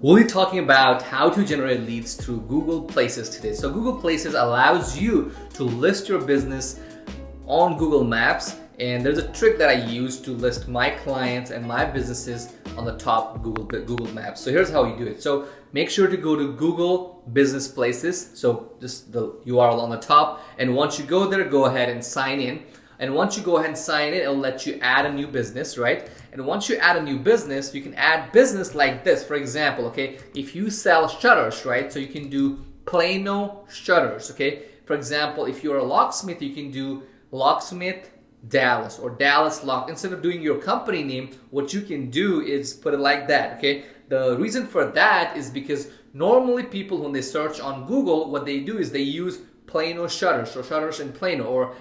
We'll be talking about how to generate leads through Google Places today. So Google Places allows you to list your business on Google Maps, and there's a trick that I use to list my clients and my businesses on the top Google Maps. So here's how you do it. So make sure to go to Google Business Places. So just the URL on the top, and once you go there, go ahead and sign in. And once you go ahead and sign in, it'll let you add a new business, right? And once you add a new business, you can add business like this. For example, okay, if you sell shutters, right? So you can do Plano shutters, okay? For example, if you're a locksmith, you can do Locksmith Dallas or Dallas Lock. Instead of doing your company name, what you can do is put it like that, okay? The reason for that is because normally people, when they search on Google, what they do is they use Plano shutters or shutters in Plano, or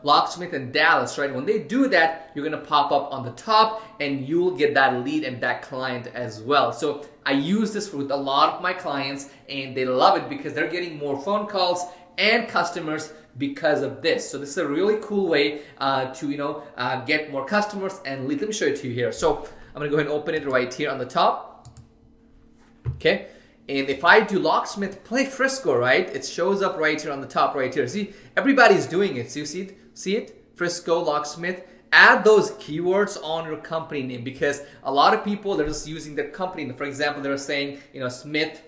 locksmith in Dallas, right? When they do that, you're gonna pop up on the top and you'll get that lead and that client as well. So I use this with a lot of my clients and they love it because they're getting more phone calls and customers because of this. So this is a really cool way to get more customers and lead. Let me show it to you here. So I'm gonna go ahead and open it right here on the top. Okay. And if I do Locksmith Play Frisco, right, it shows up right here on the top right here. See, everybody's doing it. So you see it? See it? Frisco, Locksmith. Add those keywords on your company name, because a lot of people, they're just using their company name. For example, they're saying, Smith,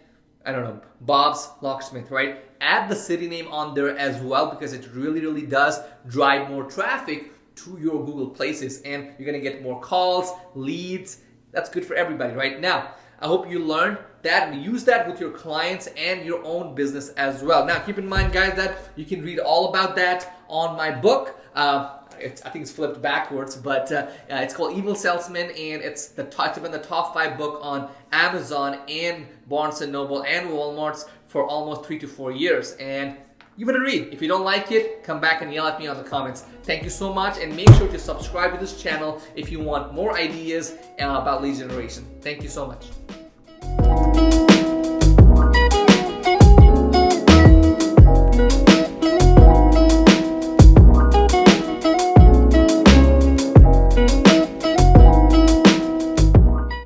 I don't know, Bob's Locksmith, right? Add the city name on there as well, because it really, really does drive more traffic to your Google Places, and you're gonna get more calls, leads. That's good for everybody, right? Now, I hope you learned that and use that with your clients and your own business as well. Now, keep in mind, guys, that you can read all about that on my book. I think it's flipped backwards, but it's called Evil Salesman, and it's been the top 5 book on Amazon and Barnes & Noble and Walmart's for almost 3 to 4 years. And give it a read. If you don't like it, come back and yell at me on the comments. Thank you so much, and make sure to subscribe to this channel if you want more ideas about lead generation. Thank you so much.